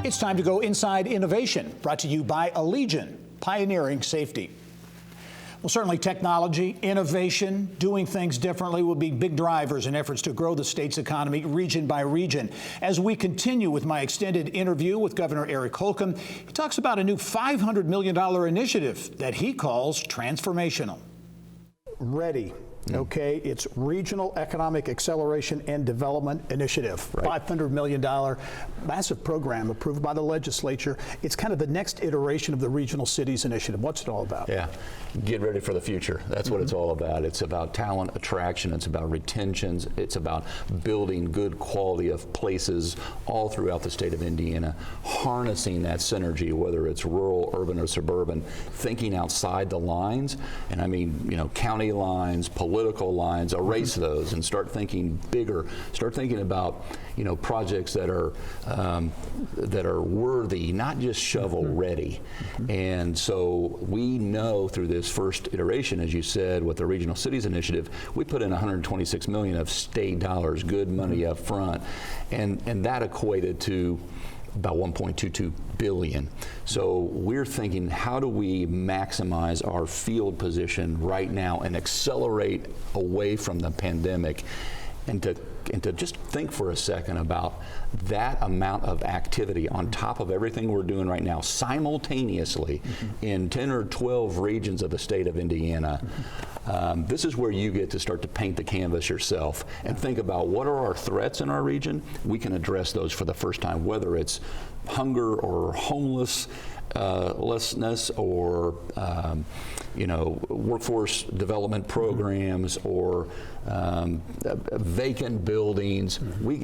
It's time to go inside innovation, brought to you by Allegiant, pioneering safety. Well, certainly technology, innovation, doing things differently will be big drivers in efforts to grow the state's economy region by region. As we continue with my extended interview with Governor Eric Holcomb, he talks about a new $500 million initiative that he calls transformational. Ready. Okay, it's Regional Economic Acceleration and Development Initiative, right. $500 million massive program approved by the legislature. It's kind of the next iteration of the Regional Cities Initiative. What's it all about? Yeah, get ready for the future. That's what it's all about. It's about talent attraction. It's about retentions. It's about building good quality of places all throughout the state of Indiana, harnessing that synergy, whether it's rural, urban, or suburban, thinking outside the lines. And I mean, you know, county lines, political lines, erase those and start thinking bigger. Start thinking about, you know, projects that are worthy, not just shovel ready. And so we know through this first iteration, as you said, with the Regional Cities Initiative, we put in $126 million of state dollars, good money up front, and that equated to about $1.22 billion. So we're thinking, how do we maximize our field position right now and accelerate away from the pandemic, and to just think for a second about that amount of activity on top of everything we're doing right now simultaneously in 10 or 12 regions of the state of Indiana. This is where you get to start to paint the canvas yourself and think about what are our threats in our region. We can address those for the first time, whether it's hunger or homelessness or you know, workforce development programs or vacant buildings.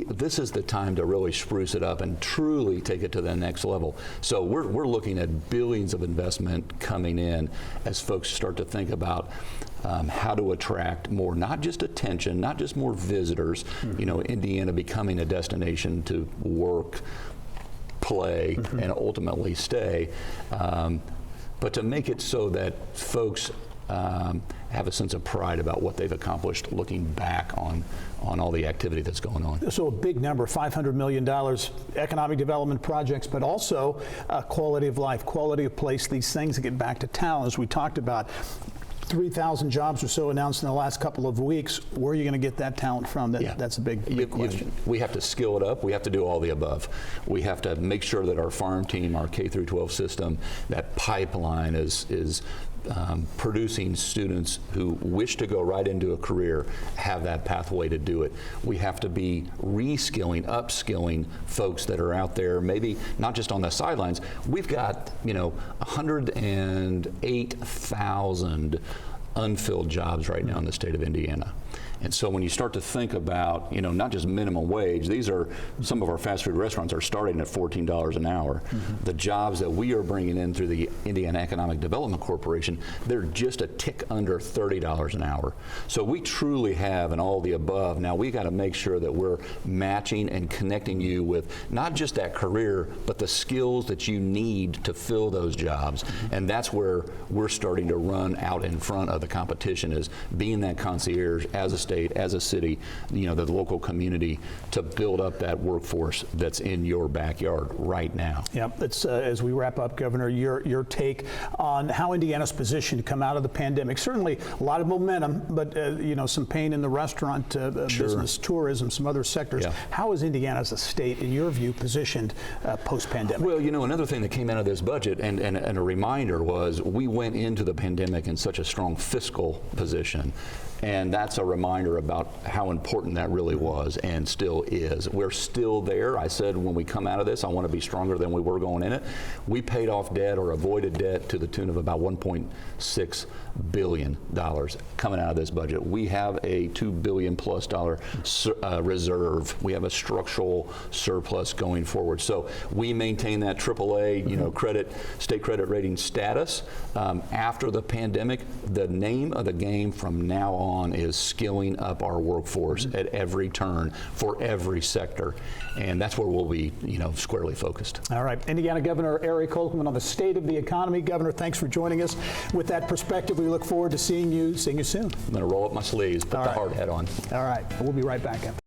This is the time to really spruce it up and truly take it to the next level. So we're looking at billions of investment coming in as folks start to think about how to attract more, not just attention, not just more visitors, you know, Indiana becoming a destination to work, play, and ultimately stay, but to make it so that folks have a sense of pride about what they've accomplished looking back on all the activity that's going on. So a big number, $500 million, economic development projects, but also quality of life, quality of place, these things that get back to town, as we talked about. 3,000 jobs or so announced in the last couple of weeks. Where are you going to get that talent from? That's a big question. We have to skill it up. We have to do all the above. We have to make sure that our farm team, our K through 12 system, that pipeline is producing students who wish to go right into a career, have that pathway to do it. We have to be reskilling, upskilling folks that are out there, maybe not just on the sidelines. We've got, you know, 108,000 unfilled jobs right now in the state of Indiana. And so when you start to think about, you know, not just minimum wage, these are, some of our fast food restaurants are starting at $14 an hour. The jobs that we are bringing in through the Indiana Economic Development Corporation, they're just a tick under $30 an hour. So we truly have an all the above. Now we got to make sure that we're matching and connecting you with not just that career, but the skills that you need to fill those jobs. And that's where we're starting to run out in front of the competition, is being that concierge as a state, as a city, you know, the local community, to build up that workforce that's in your backyard right now. Yeah, it's, as we wrap up, Governor, your take on how Indiana's positioned to come out of the pandemic. Certainly a lot of momentum, but you know, some pain in the restaurant business, tourism, some other sectors. Yeah. How is Indiana as a state, in your view, positioned post-pandemic? Well, you know, another thing that came out of this budget, and a reminder, was we went into the pandemic in such a strong fiscal position. And that's a reminder about how important that really was and still is. We're still there. I said when we come out of this, I want to be stronger than we were going in it. We paid off debt or avoided debt to the tune of about $1.6 billion coming out of this budget. We have a $2 billion plus reserve. We have a structural surplus going forward. So we maintain that AAA, you know, state credit rating status. After the pandemic, the name of the game from now on is skilling up our workforce at every turn for every sector, and that's where we'll be, you know, squarely focused. All right, Indiana Governor Eric Holcomb on the state of the economy. Governor, thanks for joining us. With that perspective, we look forward to seeing you soon. I'm going to roll up my sleeves, put the hard hat on. All right, we'll be right back after.